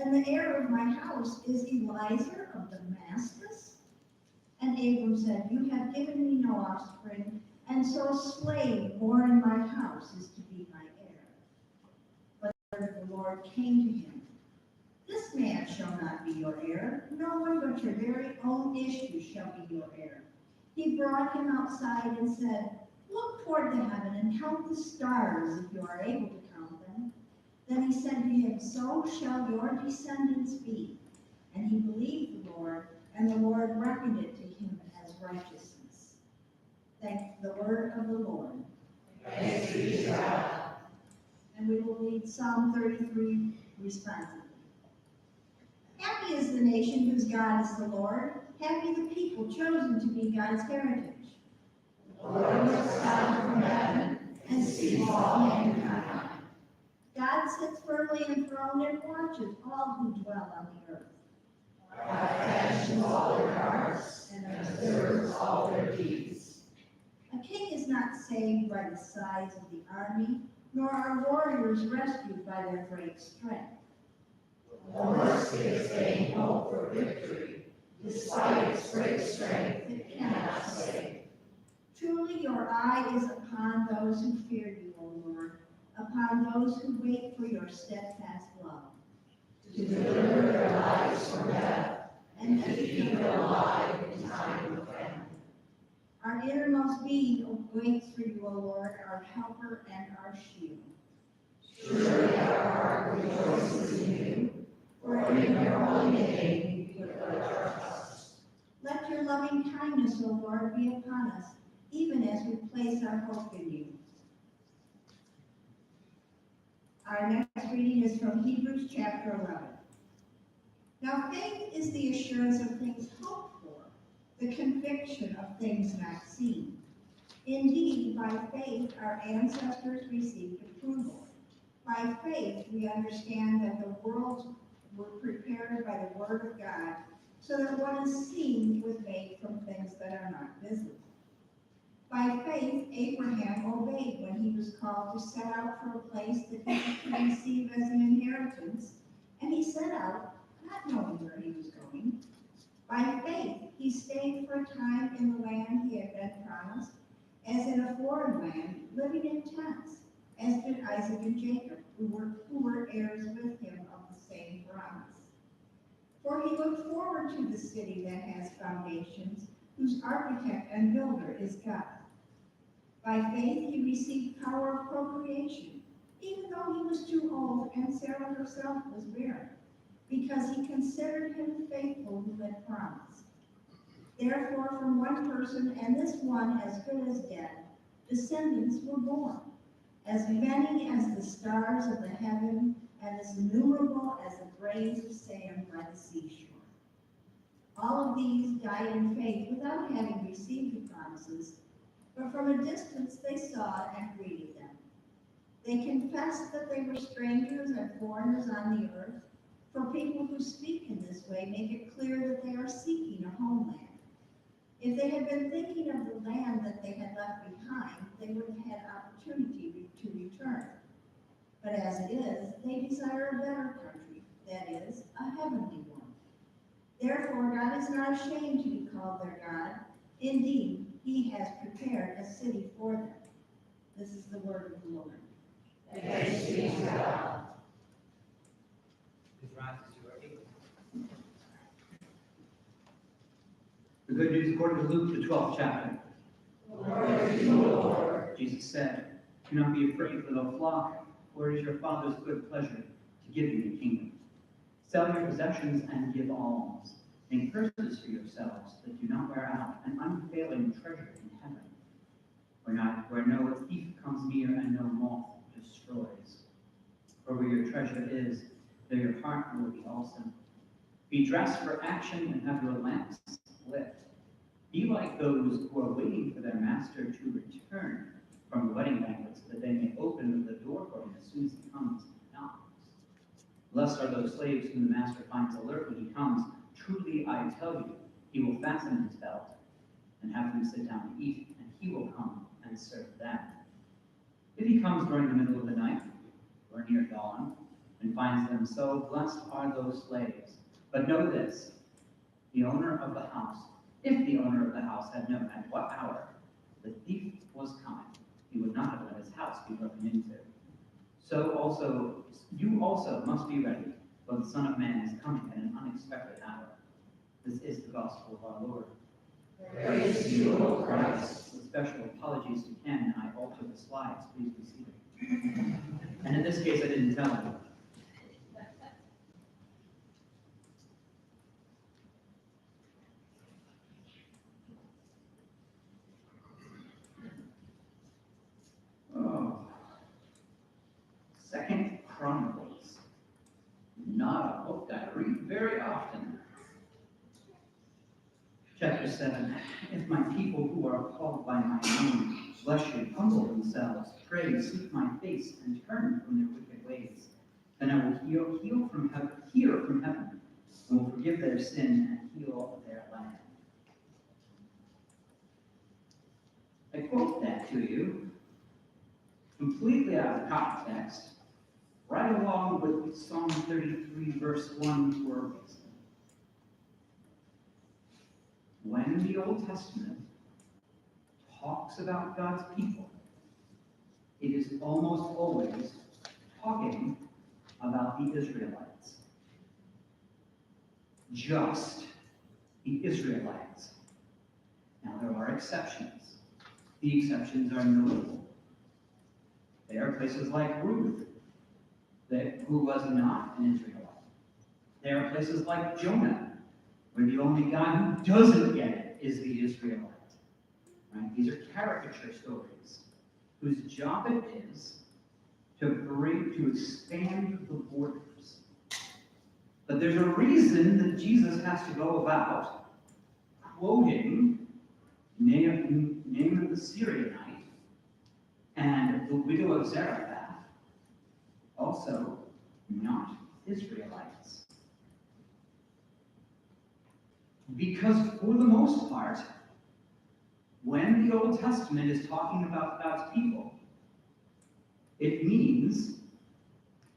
and the heir of my house is Eliezer of Damascus? And Abram said, you have given me no offspring, and so a slave born in my house is to be my heir. But the word of the Lord came to him, this man shall not be your heir, no one but your very own issue shall be your heir. He brought him outside and said, look toward the heaven and count the stars if you are able to count them. Then he said to him, so shall your descendants be. And he believed the Lord, and the Lord reckoned it to him as righteousness. Thank the word of the Lord. Thanks be to God. And we will read Psalm 33 responsively. Happy is the nation whose God is the Lord. Happy the people chosen to be God's heritage. The Lord looks down from heaven and sees all mankind. God sits firmly enthroned and watches all who dwell on the earth. God fashions all their hearts and observes all their deeds. A king is not saved by the size of the army, nor are warriors rescued by their great strength. The horse gives vain hope for victory. Despite its great strength, it cannot save. Truly your eye is upon those who fear you, O Lord, upon those who wait for your steadfast love. To deliver their lives from death and to keep them alive in time of famine. Our innermost being waits for you, O Lord, our helper and our shield. Surely our heart rejoices in you, for in your holy name we put our trust. Let your loving kindness, O Lord, be upon us, even as we place our hope in you. Our next reading is from Hebrews chapter 11. Now faith is the assurance of things hoped for, the conviction of things not seen. Indeed, by faith our ancestors received approval. By faith we understand that the worlds were prepared by the word of God, so that what is seen was made from things that are not visible. By faith, Abraham obeyed when he was called to set out for a place that he was to receive as an inheritance, and he set out, not knowing where he was going. By faith, he stayed for a time in the land he had been promised, as in a foreign land, living in tents, as did Isaac and Jacob, who were heirs with him of the same promise. For he looked forward to the city that has foundations, whose architect and builder is God. By faith he received power of procreation, even though he was too old and Sarah herself was barren, because he considered him faithful who had promised. Therefore, from one person, and this one as good as dead, descendants were born, as many as the stars of the heaven, and as innumerable as the grains of sand by the seashore. All of these died in faith without having received the promises, but from a distance they saw and greeted them. They confessed that they were strangers and foreigners on the earth, for people who speak in this way make it clear that they are seeking a homeland. If they had been thinking of the land that they had left behind, they would have had opportunity to return. But as it is, they desire a better country, that is, a heavenly one. Therefore, God is not ashamed to be called their God. Indeed, he has prepared a city for them. This is the word of the Lord. Thanks be to God. Please rise as you are able. The good news according to Luke, the 12th chapter. Glory to you, Lord. Jesus said, do not be afraid, little flock, for it is your Father's good pleasure to give you the kingdom. Sell your possessions and give alms. Make purses for yourselves that do not wear out, an unfailing treasure in heaven, where no thief comes near and no moth destroys. For where your treasure is, there your heart will be also. Be dressed for action and have your lamps lit. Be like those who are waiting for their master to return from the wedding banquet, so that they may open the door for him as soon as he comes and knocks. Blessed are those slaves whom the master finds alert when he comes. Truly I tell you, he will fasten his belt and have them sit down to eat, and he will come and serve them. If he comes during the middle of the night or near dawn, and finds them, so blessed are those slaves. But know this, the owner of the house, if the owner of the house had known at what hour the thief was coming, he would not have let his house be broken into. So also, you also must be ready, for the Son of Man is coming at an unexpected hour. This is the gospel of our Lord. Praise to you, O Christ. With special apologies to Ken, I altered the slides. Please be seated. And in this case, I didn't tell him. Oh. 2 Chronicles. Not a book I read very often. Chapter 7. If my people who are called by my name bless you, humble themselves, pray, seek my face, and turn from their wicked ways, then I will hear from heaven, and will forgive their sin and heal their land. I quote that to you completely out of context, right along with Psalm 33, verse 1 for a reason. When the Old Testament talks about God's people, it is almost always talking about the Israelites. Just the Israelites. Now, there are exceptions. The exceptions are notable. There are places like Ruth, who was not an Israelite. There are places like Jonah, where the only guy who doesn't get it is the Israelite. Right? These are caricature stories whose job it is to expand the borders. But there's a reason that Jesus has to go about quoting Naaman the Syrianite and the widow of Zarephath, also not Israelites. Because for the most part, when the Old Testament is talking about God's people, it means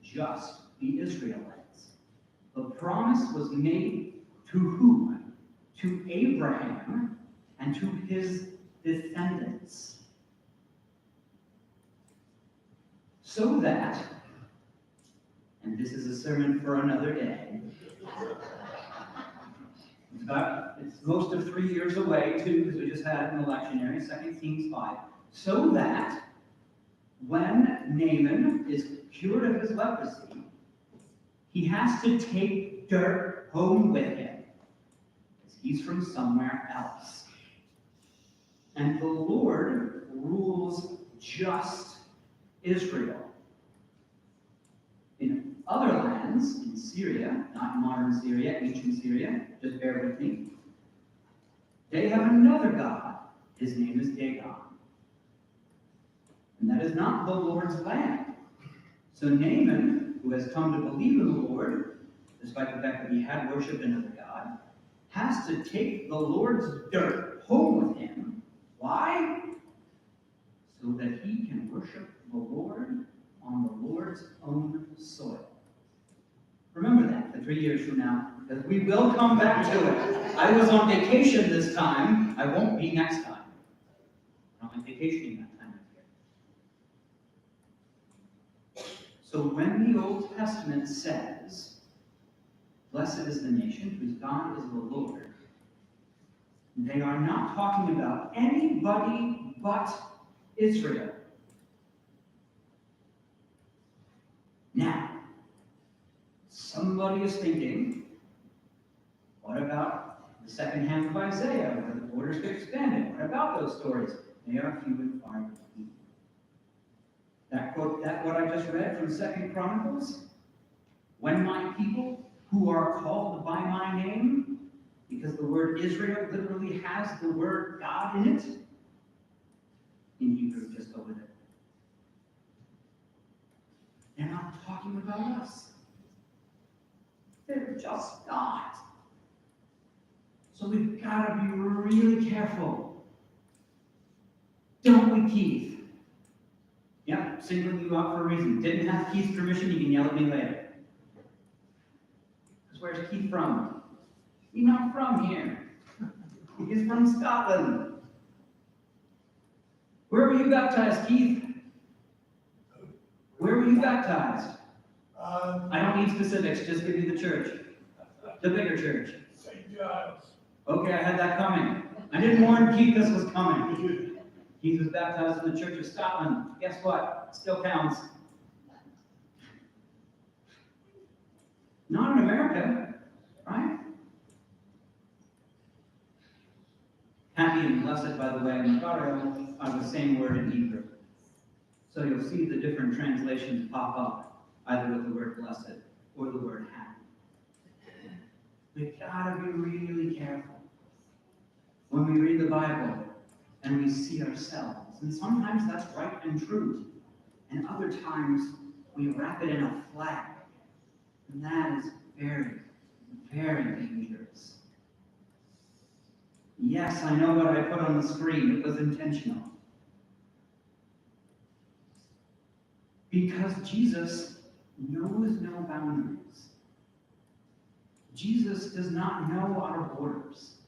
just the Israelites. The promise was made to whom? To Abraham and to his descendants. So that, and this is a sermon for another day, it's most of 3 years away, too, because we just had an electionary, 2 Kings 5. So that when Naaman is cured of his leprosy, he has to take dirt home with him, because he's from somewhere else. And the Lord rules just Israel. In other lands, in Syria, not modern Syria, ancient Syria, just bear with me, they have another God. His name is Dagon. And that is not the Lord's land. So Naaman, who has come to believe in the Lord, despite the fact that he had worshipped another God, has to take the Lord's dirt home with him. Why? So that he can worship the Lord on the Lord's own soil. Remember that for 3 years from now, because we will come back to it. I was on vacation this time. I won't be next time. I'm on vacation that time of year. So when the Old Testament says, "Blessed is the nation whose God is the Lord," they are not talking about anybody but Israel. Now, somebody is thinking, what about the second half of Isaiah, where the borders get expanded? What about those stories? They are few and far between. That quote, what I just read from 2 Chronicles, when my people who are called by my name, because the word Israel literally has the word God in it, in Hebrew, just go with it. They're not talking about us. They're just not. So we've got to be really careful. Don't we, Keith? Yep, singling you out for a reason. Didn't have Keith's permission, you can yell at me later. Where's Keith from? He's not from here. He's from Scotland. Where were you baptized, Keith? Where were you baptized? I don't need specifics, just give me the church. The bigger church. St. Giles. Okay, I had that coming. I didn't warn Keith this was coming. Keith was baptized in the Church of Scotland. Guess what? Still counts. Not in America, right? Happy and blessed, by the way, in Magaro are the same word in Hebrew. So you'll see the different translations pop up, either with the word blessed or the word happy. We've got to be really careful when we read the Bible and we see ourselves. And sometimes that's right and true. And other times we wrap it in a flag. And that is very, very dangerous. Yes, I know what I put on the screen. It was intentional. Because Jesus knows no boundaries. Jesus does not know our borders.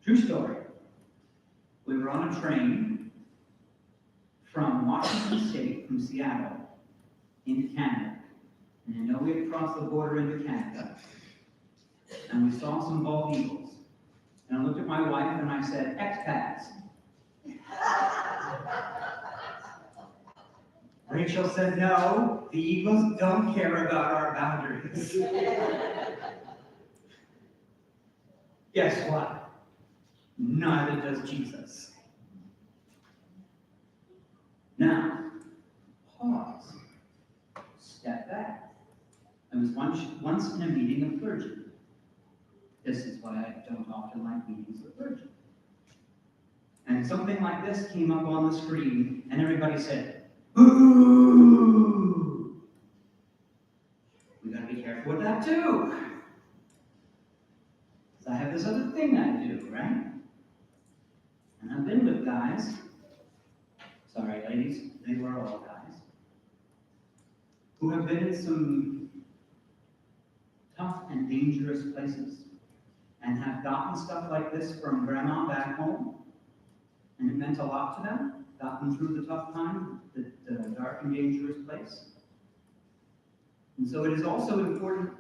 True story. We were on a train from Washington State, from Seattle, into Canada. And I know we had crossed the border into Canada. And we saw some bald eagles. And I looked at my wife and I said, expats. Rachel said, no, the eagles don't care about our boundaries. Guess what? Neither does Jesus. Now, pause. Step back. I was once in a meeting of clergy. This is why I don't often like meetings with clergy. And something like this came up on the screen, and everybody said, boo! We gotta be careful with that too. Because I have this other thing I do, right? And I've been with guys, sorry ladies, they were all guys, who have been in some tough and dangerous places and have gotten stuff like this from grandma back home, and it meant a lot to them. Got them through the tough time, the dark and dangerous place. And so it is also important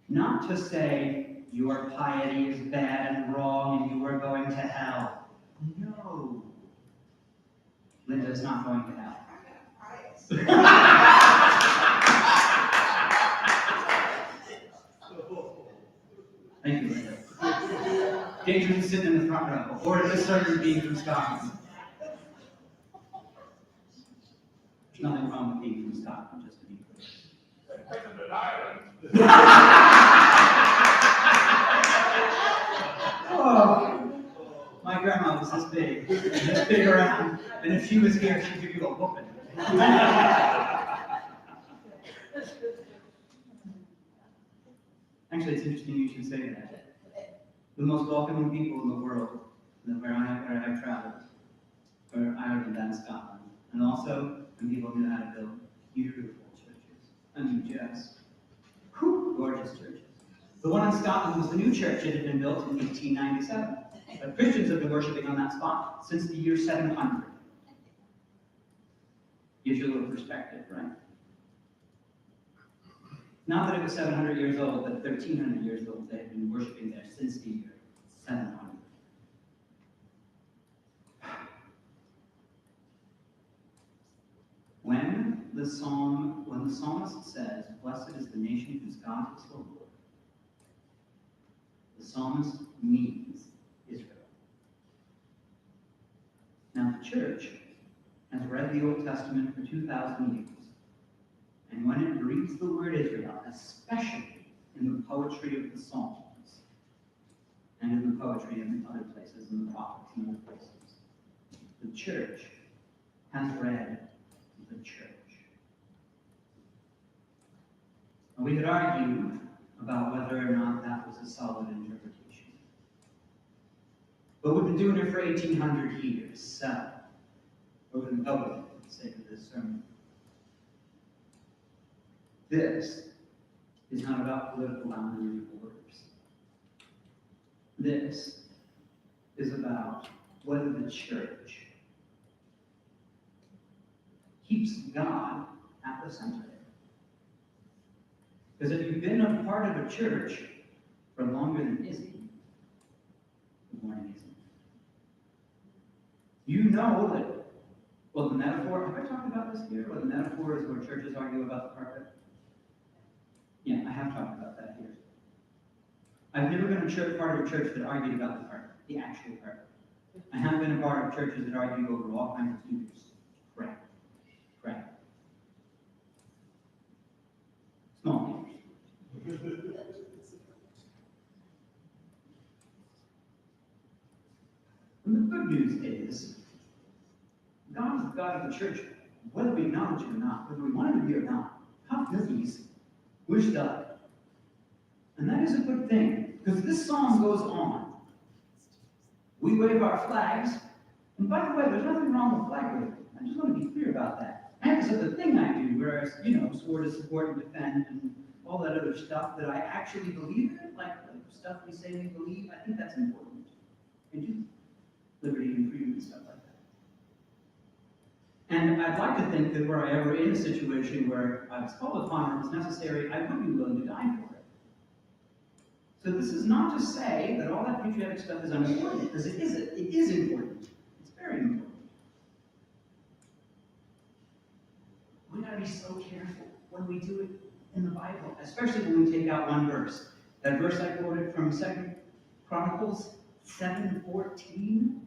not to say your piety is bad and wrong and you are going to hell. No. Linda's not going to hell. Thank you, Linda. Dangerous sitting in the front row, or this server being from Scotland. There's nothing wrong with being from Scotland, just to be clear. Oh, my grandma was this big around, and if she was here, she'd give you a whooping. Actually, it's interesting you should say that. The most welcoming people in the world, where I have traveled, are Ireland and Scotland, and also when people knew how to build beautiful churches. I mean, just gorgeous churches. The one in Scotland was the new church. It had been built in 1897. But Christians have been worshiping on that spot since the year 700. Gives you a little perspective, right? Not that it was 700 years old, but 1,300 years old. They had been worshiping there since the year 700. When the psalmist says, blessed is the nation whose God is the Lord, the psalmist means Israel. Now the church has read the Old Testament for 2,000 years. And when it reads the word Israel, especially in the poetry of the Psalms, and in the poetry in other places, in the prophets and other places, the church has read the church. And we could argue about whether or not that was a solid interpretation. But we've been doing it for 1,800 years, so we're going to go with it for the sake of this sermon. This is not about political boundaries or borders. This is about whether the church keeps God at the center. Because if you've been a part of a church for longer than Izzy, good morning, Izzy, you know that, well, the metaphor, have I talked about this here? Well, the metaphor is where churches argue about the carpet. Yeah, I have talked about that here. I've never been a part of a church that argued about the carpet, the actual carpet. I have been a part of churches that argued over all kinds of stupid crap. Small things. And the good news is, God is the God of the church, whether we acknowledge it or not, whether we want him to be or not. How filthies, we're stuck. And that is a good thing, because this song goes on. We wave our flags, and by the way, there's nothing wrong with flag waving. I just want to be clear about that. And so the thing I do, where I, swore to support and defend and all that other stuff that I actually believe in, like stuff we say we believe, I think that's important. I do. Liberty and freedom and stuff like that. And I'd like to think that were I ever in a situation where I was called upon or it was necessary, I would be willing to die for it. So this is not to say that all that patriotic stuff is unimportant, because it isn't. It is important. It's very important. We gotta be so careful when we do it in the Bible, especially when we take out one verse. That verse I quoted from 2 Chronicles 7:14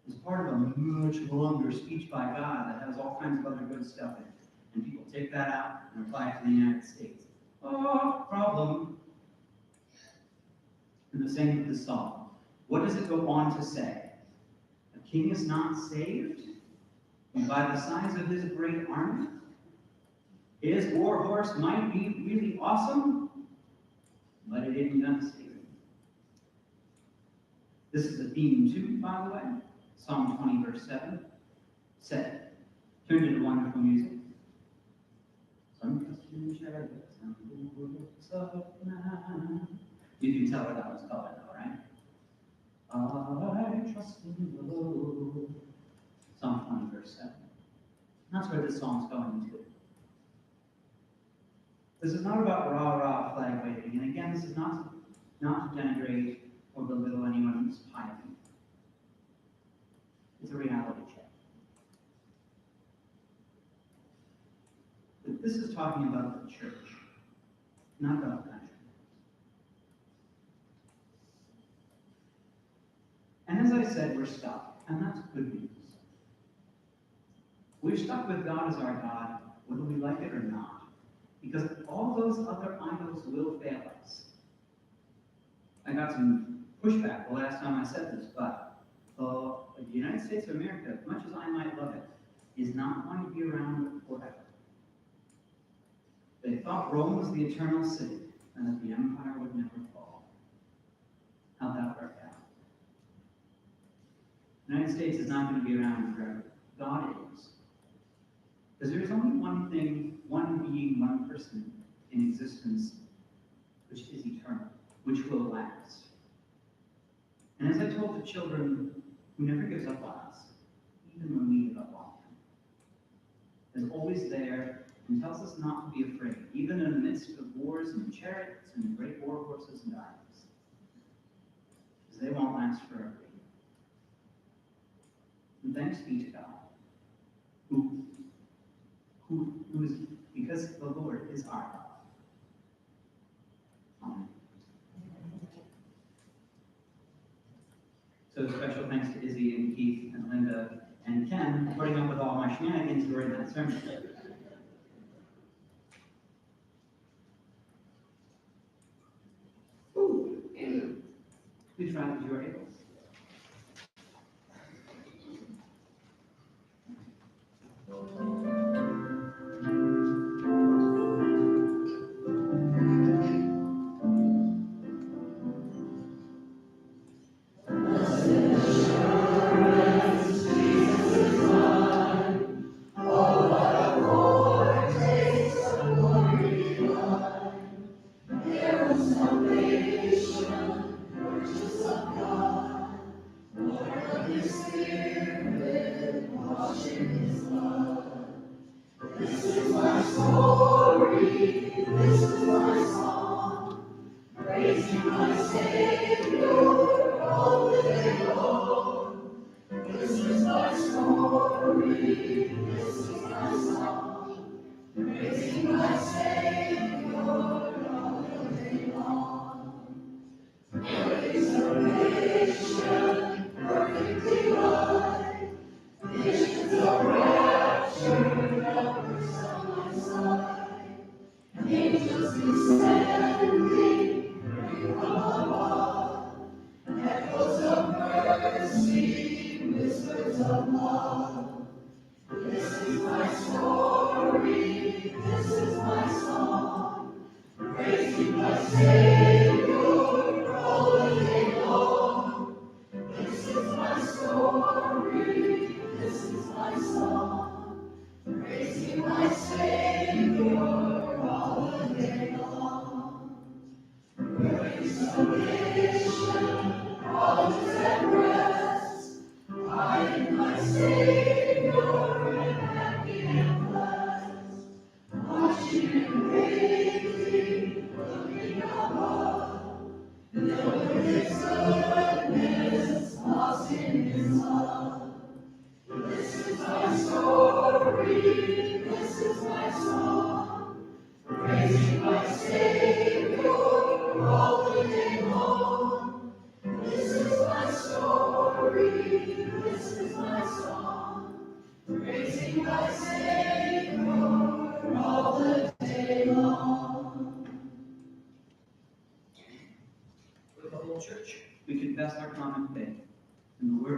is part of a much longer speech by God that has all kinds of other good stuff in it. And people take that out and apply it to the United States. Oh, problem. And the same with the psalm. What does it go on to say? A king is not saved by the size of his great army. His war horse might be really awesome, but it isn't going to save him. This is a theme too, by the way. Psalm 20, verse 7. Said, turned into wonderful music. Some Christian chariots and bullets of man. You can tell where that was colored though, right? I trust in the Lord. Psalm 20, verse 7. That's where this song's going to. This is not about rah-rah flag waving. And again, this is not to denigrate or belittle anyone's piety. It's a reality check. But this is talking about the church, not about the country. And as I said, we're stuck, and that's good news. We're stuck with God as our God, whether we like it or not. Because all those other idols will fail us. I got some pushback the last time I said this, but the United States of America, as much as I might love it, is not going to be around forever. They thought Rome was the eternal city, and that the empire would never fall. How'd that work out? The United States is not going to be around forever. God is. Because there is only one thing, one being, one person in existence, which is eternal, which will last. And as I told the children, who never gives up on us, even when we give up on him, is always there and tells us not to be afraid, even in the midst of wars and chariots and great war horses and armies. Because they won't last forever. And thanks be to God, who is, because the Lord is our God. Amen. So special thanks to Izzy and Keith and Linda and Ken for putting up with all my shenanigans during that sermon. Ooh, Andrew, please rise as you are able. With the whole church. We confess our common faith in the word